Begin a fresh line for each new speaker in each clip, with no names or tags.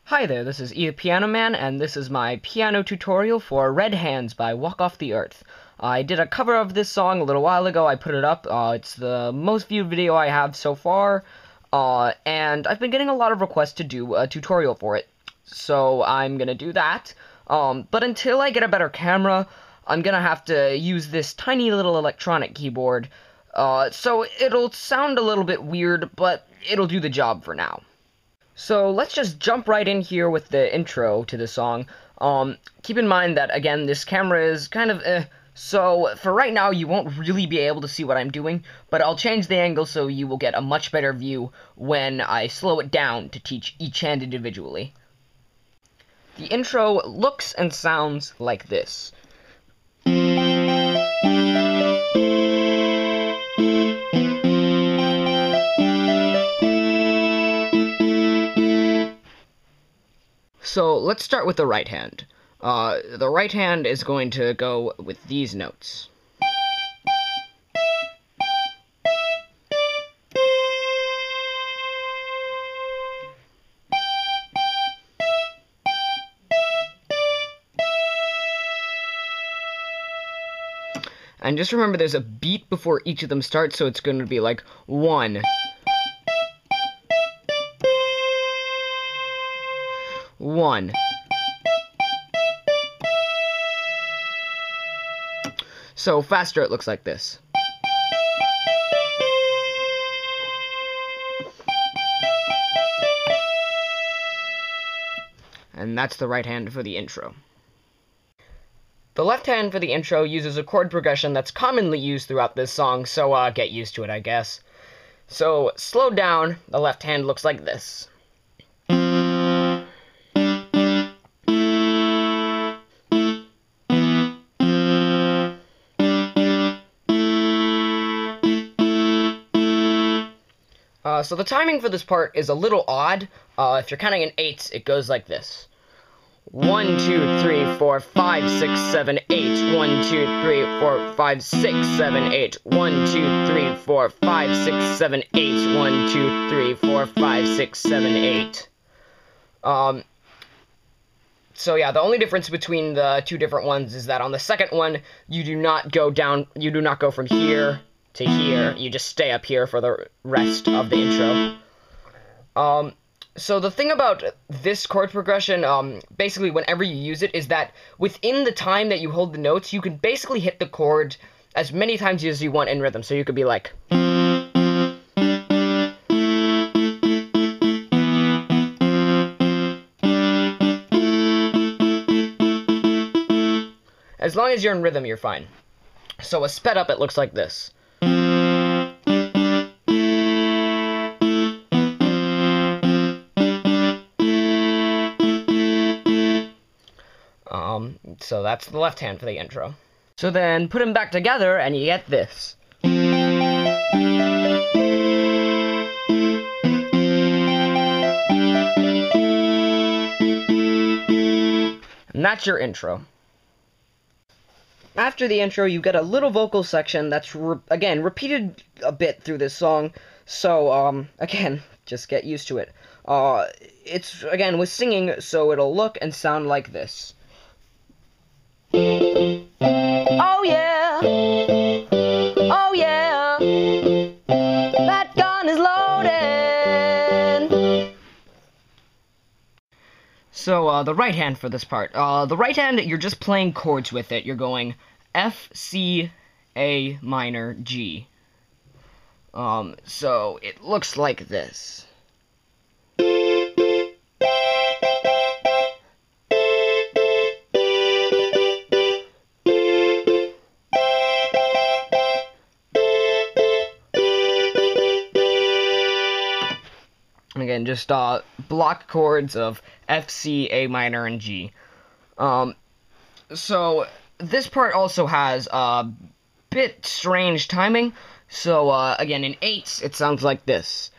Hi there, this is EthePianoMan, and this is my piano tutorial for Red Hands by Walk Off the Earth. I did a cover of this song a little while ago. I put it up. It's the most viewed video I have so far, and I've been getting a lot of requests to do a tutorial for it. So I'm gonna do that. But until I get a better camera, I'm gonna have to use this tiny little electronic keyboard. So it'll sound a little bit weird, but it'll do the job for now. So let's just jump right in here with the intro to the song. Keep in mind that, again, this camera is kind of so for right now you won't really be able to see what I'm doing, but I'll change the angle so you will get a much better view when I slow it down to teach each hand individually. The intro looks and sounds like this. So let's start with the right hand. The right hand is going to go with these notes. And just remember there's a beat before each of them starts, so it's going to be like 1, 1. So faster it looks like this. And that's the right hand for the intro. The left hand for the intro uses a chord progression that's commonly used throughout this song, so get used to it, I guess. So, slowed down, the left hand looks like this. So the timing for this part is a little odd. If you're counting in eighths, it goes like this. 1, 2, 3, 4, 5, 6, 7, 8. 1, 2, 3, 4, 5, 6, 7, 8. 1, 2, 3, 4, 5, 6, 7, 8. 1, 2, 3, 4, 5, 6, 7, 8. So yeah, the only difference between the two different ones is that on the second one, you do not go down, you do not go from here to here, you just stay up here for the rest of the intro. So the thing about this chord progression, basically whenever you use it, is that within the time that you hold the notes, you can basically hit the chord as many times as you want in rhythm. So you could be like... As long as you're in rhythm, you're fine. So a sped up, it looks like this. So that's the left hand for the intro. So then put them back together and you get this. And that's your intro. After the intro, you get a little vocal section that's, again, repeated a bit through this song. So, again, just get used to it. It's, again, with singing, so it'll look and sound like this. Oh yeah, oh yeah, that gun is loaded. So, the right hand for this part. The right hand, you're just playing chords with it. You're going F, C, A minor, G. So it looks like this. Again, just block chords of F, C, A minor, and G. So this part also has a bit strange timing. So again, in eighths, it sounds like this.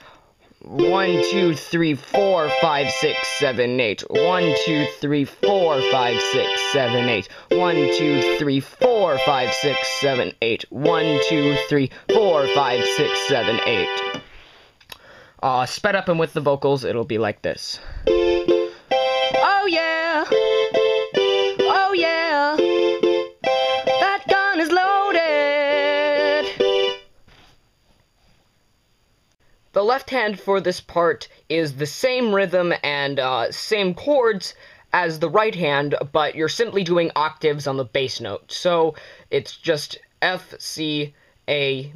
1, 2, 3, 4, 5, 6, 7, 8. 1, 2, 3, 4, 5, 6, 7, 8. 1, 2, 3, 4, 5, 6, 7, 8. 1, 2, 3, 4, 5, 6, 7, 8. Sped up and with the vocals, it'll be like this. left hand for this part is the same rhythm and same chords as the right hand, but you're simply doing octaves on the bass note. So it's just F, C, A,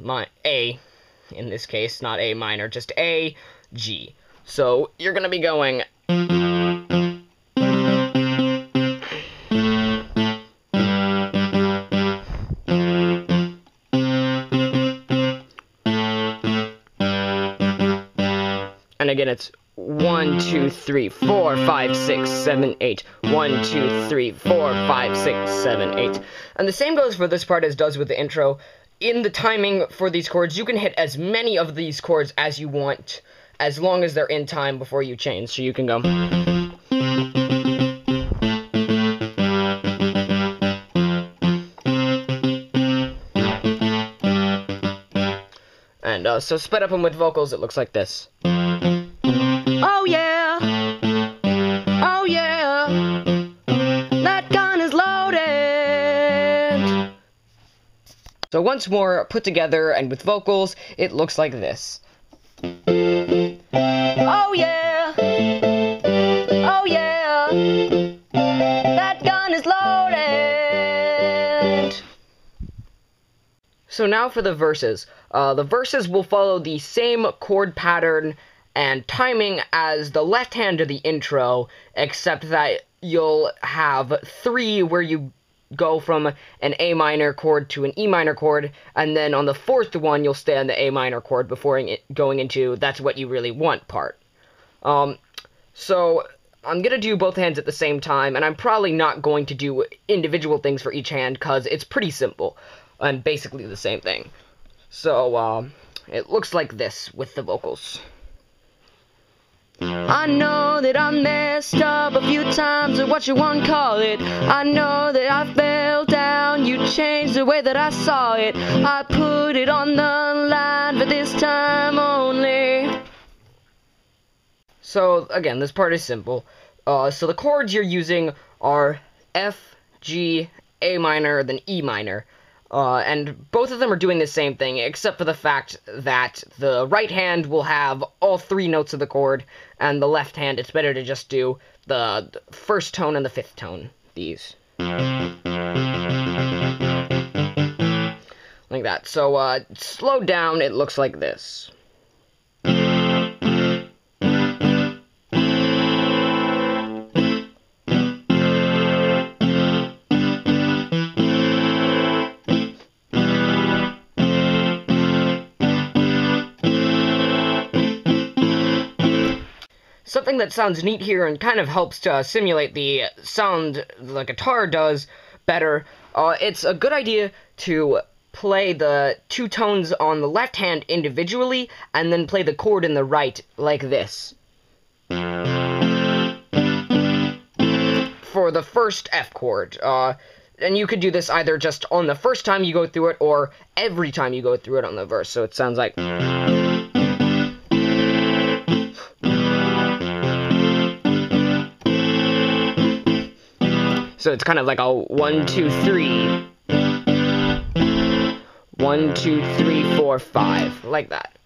in this case, not A minor, just A, G. So you're gonna be going... And again, it's 1, 2, 3, 4, 5, 6, 7, 8. 1, 2, 3, 4, 5, 6, 7, 8. And the same goes for this part as does with the intro. In the timing for these chords, you can hit as many of these chords as you want, as long as they're in time before you change. So you can go... And so sped up them with vocals, it looks like this. Oh yeah, oh yeah, that gun is loaded. So once more, put together and with vocals, it looks like this. Oh yeah, oh yeah, that gun is loaded. So now for the verses. The verses will follow the same chord pattern and timing as the left hand of the intro, except that you'll have 3 where you go from an A minor chord to an E minor chord, and then on the 4th one you'll stay on the A minor chord before going into That's What You Really Want part. So I'm gonna do both hands at the same time, and I'm probably not going to do individual things for each hand, because it's pretty simple, and basically the same thing. So, it looks like this with the vocals. I know that I messed up a few times, or what you want to call it. I know that I fell down, you changed the way that I saw it. I put it on the line for this time only. So, again, this part is simple. So the chords you're using are F, G, A minor, then E minor. And both of them are doing the same thing, except for the fact that the right hand will have all 3 notes of the chord, and the left hand, it's better to just do the 1st tone and the 5th tone, these. Like that. So, slowed down, it looks like this. Something that sounds neat here and kind of helps to simulate the sound the guitar does better, it's a good idea to play the 2 tones on the left hand individually, and then play the chord in the right, like this. For the first F chord, and you could do this either just on the first time you go through it, or every time you go through it on the verse, so it sounds like... So it's kind of like a 1, 2, 3. 1, 2, 3, 4, 5. Like that.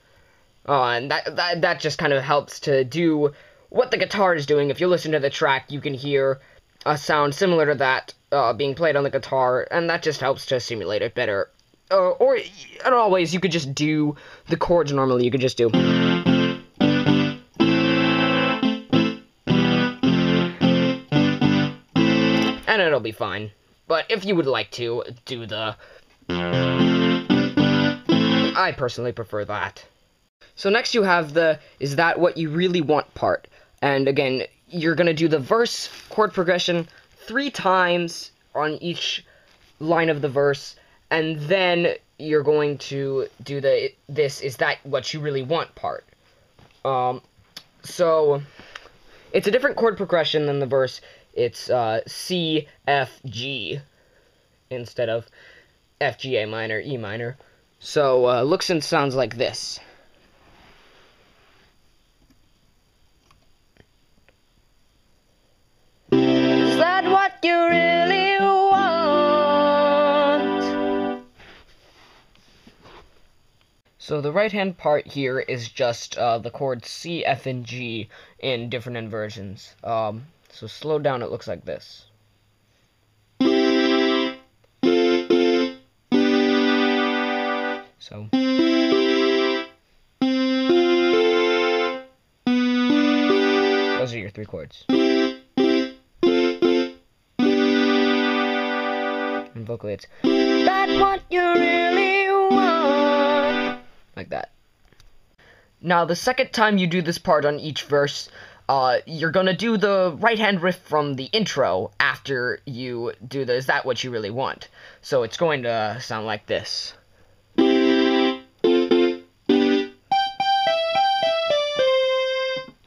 And that just kind of helps to do what the guitar is doing. If you listen to the track, you can hear a sound similar to that being played on the guitar, and that just helps to simulate it better. Or, in all ways, you could just do the chords normally. You could just do... and it'll be fine. But if you would like to do the... I personally prefer that. So next you have the Is That What You Really Want part. And again, you're going to do the verse chord progression 3 times on each line of the verse, and then you're going to do this Is That What You Really Want part. So it's a different chord progression than the verse. It's C, F, G, instead of F, G, A minor, E minor. So, looks and sounds like this. Is that what you really want? So So the right-hand part here is just the chords C, F, and G in different inversions. So slowed down, it looks like this. So those are your three chords. And vocally it's "That's what you really want," like that. Now the second time you do this part on each verse, you're gonna do the right hand riff from the intro after you do the "Is that what you really want?" So it's going to sound like this.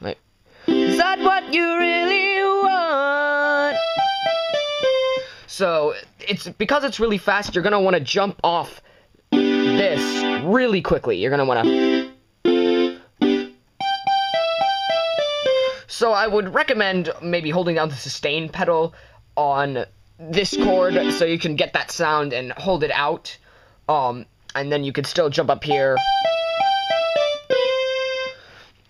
Like, "Is that what you really want?" So because it's really fast, you're gonna want to jump off this really quickly. You're gonna want to. So I would recommend maybe holding down the sustain pedal on this chord so you can get that sound and hold it out. And then you could still jump up here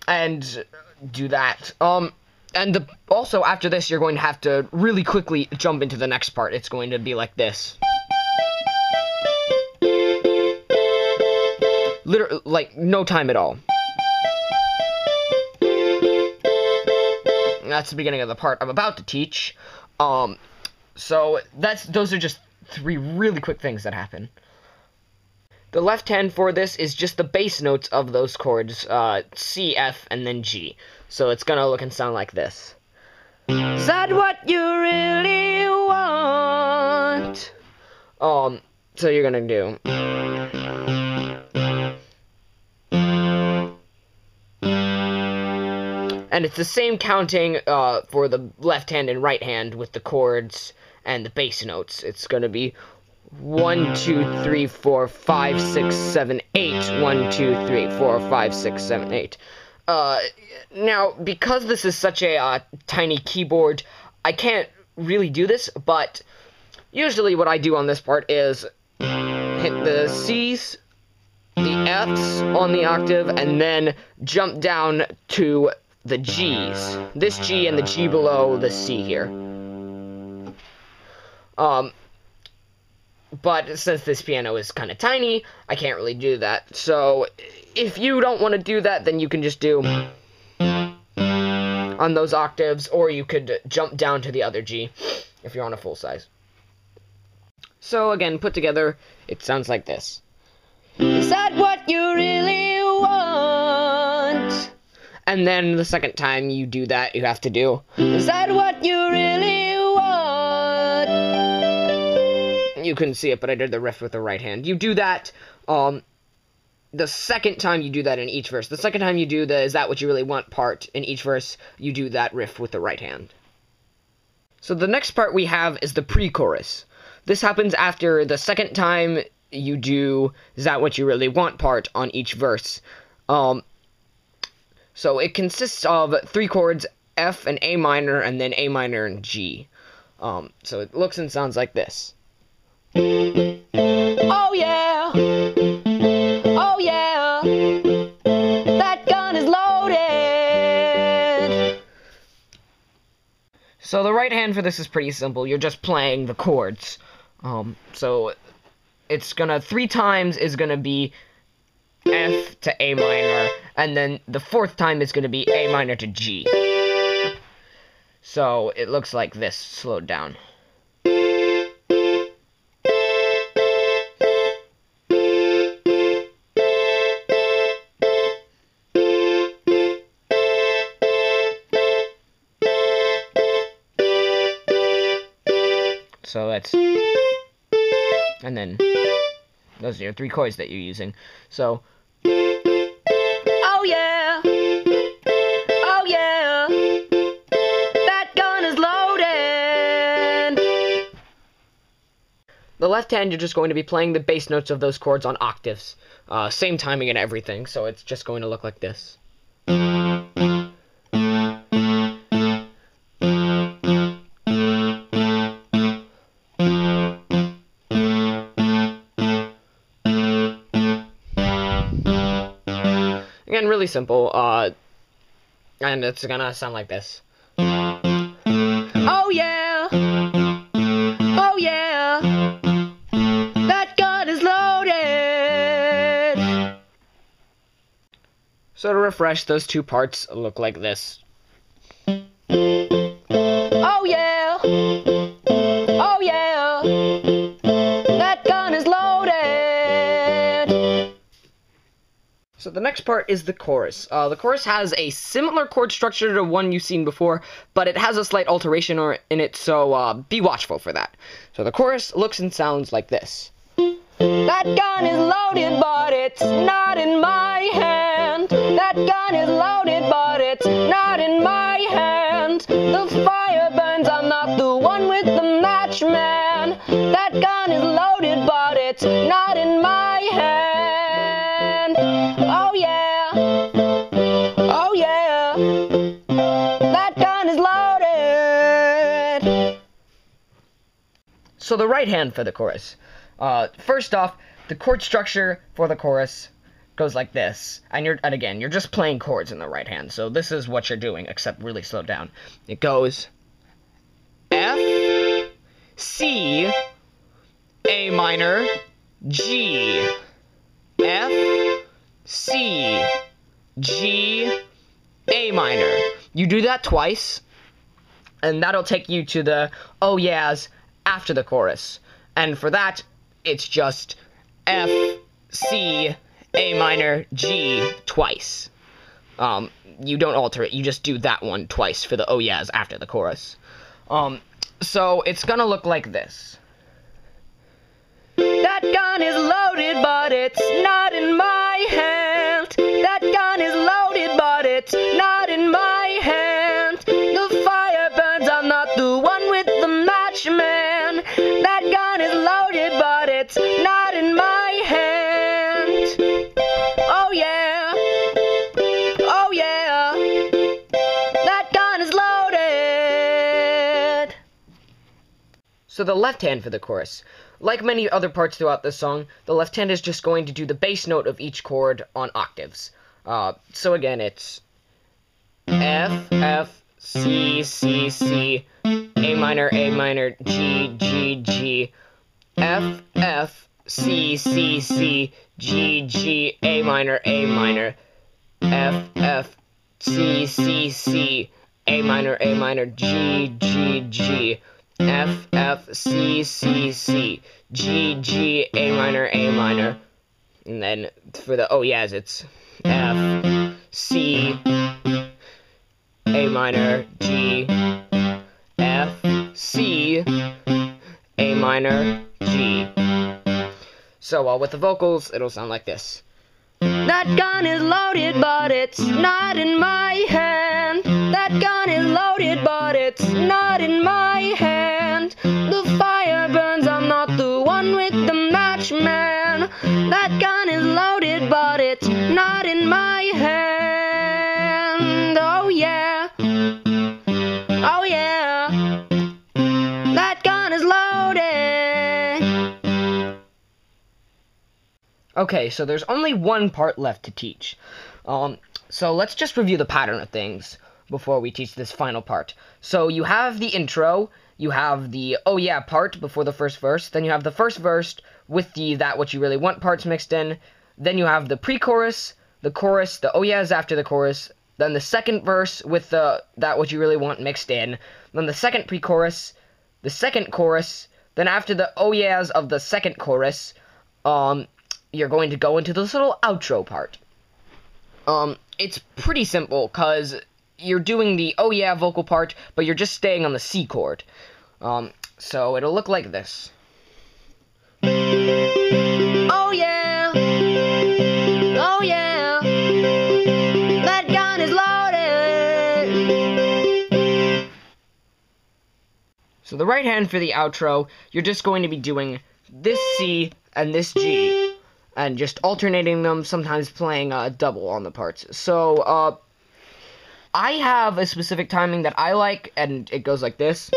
and do that. Also after this, you're going to have to really quickly jump into the next part. It's going to be like this. Literally, like, no time at all. That's the beginning of the part I'm about to teach. So those are just three really quick things that happen. The left hand for this is just the bass notes of those chords, C, F, and then G. So it's gonna look and sound like this. Is that what you really want? So you're gonna do. And it's the same counting for the left hand and right hand with the chords and the bass notes. It's going to be 1, 2, 3, 4, 5, 6, 7, 8. 1, 2, 3, 4, 5, 6, 7, 8. Now, because this is such a tiny keyboard, I can't really do this, but usually what I do on this part is hit the C's, the F's on the octave, and then jump down to the G's. This G and the G below the C here. But since this piano is kind of tiny, I can't really do that. So if you don't want to do that, then you can just do on those octaves, or you could jump down to the other G if you're on a full size. So again, put together, it sounds like this. Is that what you really want? And then the second time you do that, you have to do, is that what you really want? You couldn't see it, but I did the riff with the right hand. You do that, the second time you do that in each verse. The second time you do the "Is that what you really want" part in each verse, you do that riff with the right hand. So the next part we have is the pre-chorus. This happens after the second time you do "Is that what you really want" part on each verse. So it consists of three chords, F and A minor, and then A minor and G. So it looks and sounds like this. Oh yeah! Oh yeah! That gun is loaded! So the right hand for this is pretty simple. You're just playing the chords. So it's gonna, 3 times is gonna be F to A minor, and then the 4th time is going to be A minor to G. So it looks like this, slowed down. So that's, and then those are your 3 chords that you're using. So, oh yeah, oh yeah, that gun is loaded. The left hand, you're just going to be playing the bass notes of those chords on octaves. Same timing and everything, so it's just going to look like this. really simple, and it's gonna sound like this. Oh yeah! Oh yeah! That gun is loaded! So to refresh, those two parts look like this. Oh yeah! Oh yeah! That gun is loaded! So the next part is the chorus. The chorus has a similar chord structure to one you've seen before, but it has a slight alteration in it, so be watchful for that. So the chorus looks and sounds like this. That gun is loaded, but it's not in my hand. That gun is loaded, but it's not in my hand. The fire burns, I'm not the one with the match, man. That gun is loaded, but it's not in my hand. Oh yeah, oh yeah, that gun is loaded. So the right hand for the chorus. First off, the chord structure for the chorus goes like this, and again, you're just playing chords in the right hand, so this is what you're doing, except really slowed down. It goes F, C, A minor, G, F, C, G, A minor. You do that twice, and that'll take you to the oh yeahs after the chorus, and for that, it's just F, C, A minor, G twice. You don't alter it, you just do that one twice for the oh yeahs after the chorus. So it's gonna look like this. That gun is loaded, but it's not in my hand. That gun is loaded, but it's not in my hand. The fire burns, I'm not the one with the match, man. That gun is loaded, but it's not in my hand. Oh yeah, oh yeah, that gun is loaded. So the left hand for the chorus. Like many other parts throughout this song, the left hand is just going to do the bass note of each chord on octaves. So again, it's F, F, C, C, C, A minor, G, G, G, F, F, C, C, C, G, G, A minor, F, F, C, C, C, A minor, G, G, G, F, F, C, C, C, G, G, A minor, and then for the oh yeahs, it's F, C, A minor, G, F, C, A minor, G. So with the vocals, it'll sound like this. That gun is loaded, but it's not in my hand. That gun is loaded, but it's not in my hand. The fire burns, I'm not the one with the match, man. That gun is loaded, but it's not in my hand. Oh yeah, oh yeah, that gun is loaded. Okay, so there's only one part left to teach. So let's just review the pattern of things before we teach this final part. So you have the intro, you have the oh yeah part before the first verse, then you have the first verse with the that what you really want parts mixed in, then you have the pre-chorus, the chorus, the oh yeahs after the chorus, then the second verse with the that what you really want mixed in, then the second pre-chorus, the second chorus, then after the oh yeahs of the second chorus, you're going to go into this little outro part. It's pretty simple, cause you're doing the oh yeah vocal part, but you're just staying on the C chord. So it'll look like this. Oh yeah, oh yeah, that gun is loaded. So the right hand for the outro, you're just going to be doing this C and this G, and just alternating them, sometimes playing double on the parts. So, I have a specific timing that I like, and it goes like this.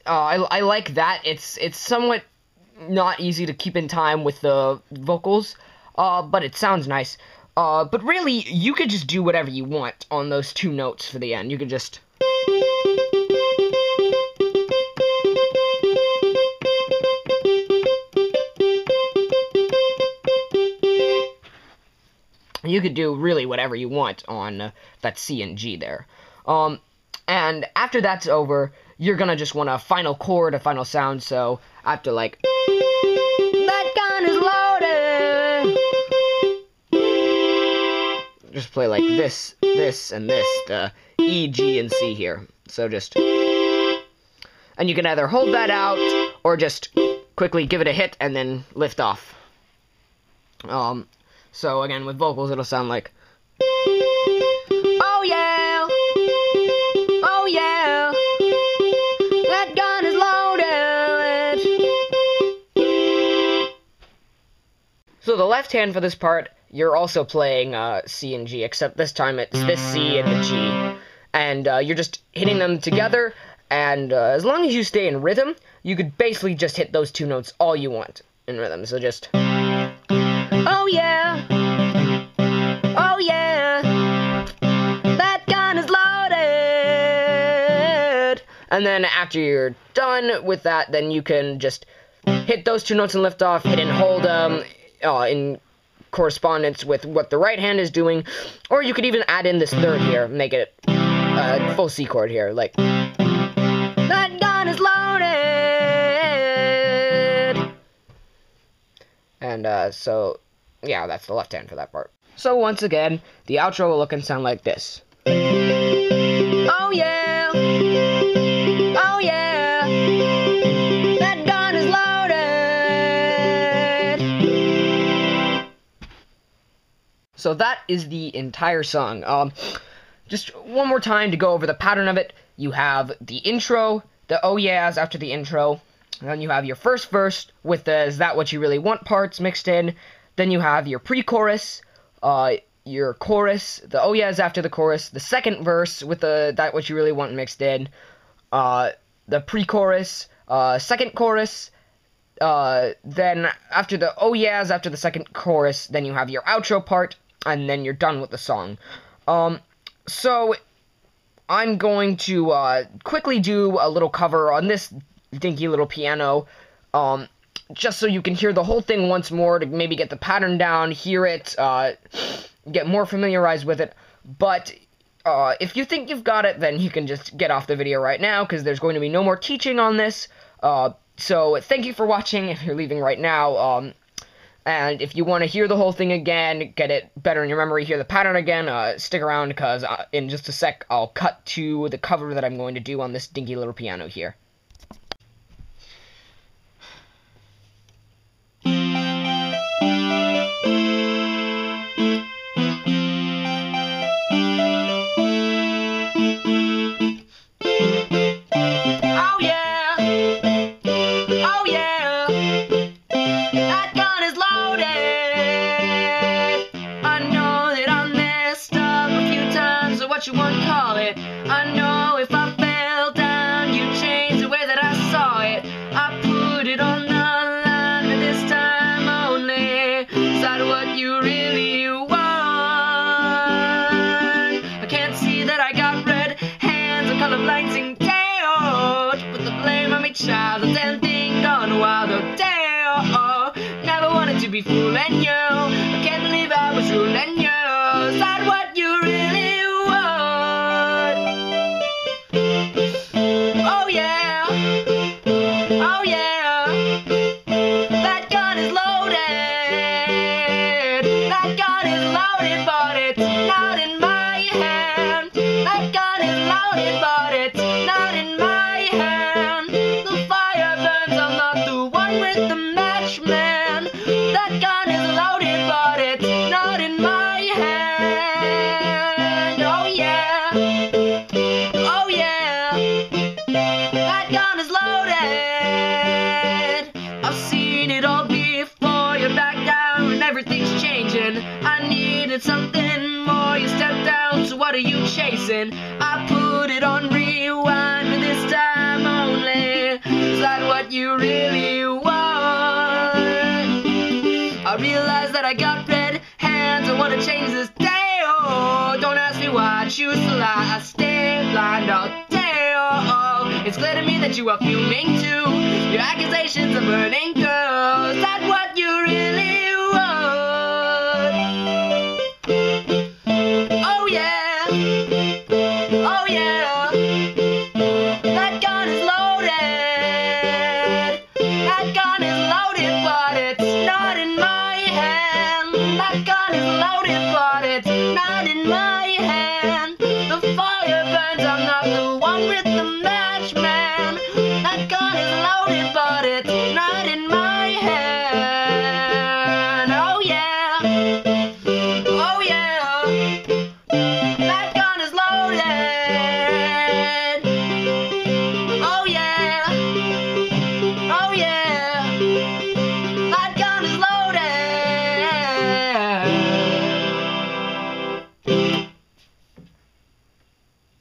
I like that. It's somewhat not easy to keep in time with the vocals, but it sounds nice. But really, you could just do whatever you want on those two notes for the end. You could just... You could do really whatever you want on that C and G there. And after that's over, you're gonna just want a final chord, a final sound, so after like... That gun is loaded! Just play like this, and this, the E, G, and C here. So just... And you can either hold that out, or just quickly give it a hit, and then lift off. So again, with vocals, it'll sound like... Oh yeah! Oh yeah! That gun is loaded! So the left hand for this part, you're also playing C and G, except this time it's this C and the G. And you're just hitting them together, and as long as you stay in rhythm, you could basically just hit those two notes all you want in rhythm. So just... Oh yeah! Oh yeah! That gun is loaded! And then after you're done with that, then you can just hit those two notes and lift off, hit and hold them in correspondence with what the right hand is doing, or you could even add in this third here, make it a full C chord here, like... That gun is loaded! And so... yeah, that's the left hand for that part. So once again, the outro will look and sound like this. Oh yeah! Oh yeah! That gun is loaded! So that is the entire song. Just one more time to go over the pattern of it. You have the intro, the oh yeahs after the intro, and then you have your first verse with the is that what you really want parts mixed in. Then you have your pre-chorus, your chorus, the oh yeahs after the chorus, the second verse with the that what you really want mixed in, the pre-chorus, second chorus, then after the oh yeahs after the second chorus, then you have your outro part, and then you're done with the song. So I'm going to quickly do a little cover on this dinky little piano, just so you can hear the whole thing once more, to maybe get the pattern down, hear it, get more familiarized with it. But if you think you've got it, then you can just get off the video right now, because there's going to be no more teaching on this. So thank you for watching if you're leaving right now. And if you want to hear the whole thing again, get it better in your memory, hear the pattern again, stick around, because in just a sec I'll cut to the cover that I'm going to do on this dinky little piano here. What you want to call it. I know if I fell down, you changed the way that I saw it. I put it on the line, but this time only. Is that what you really want? I can't see that I got red hands and colorblind sing tale. To put the blame on me, child, the damn thing gone wild. Oh, tale. Never wanted to be fooling you. I can't believe I was ruling you. Is that what you really something more, you step down, so what are you chasing? I put it on rewind, but this time only. realize that I got red hands. I wanna change this day. Oh, don't ask me why I choose to lie. I stay blind all day. Oh, it's clear to me that you are fuming too. Your accusations are burning girls. Is that what you really want? Oh yeah. Oh yeah. That gun is loaded. That gun is loaded, but it's not in my hand. That gun is loaded, but it's not in my hand. The fire burns, I'm not the one with the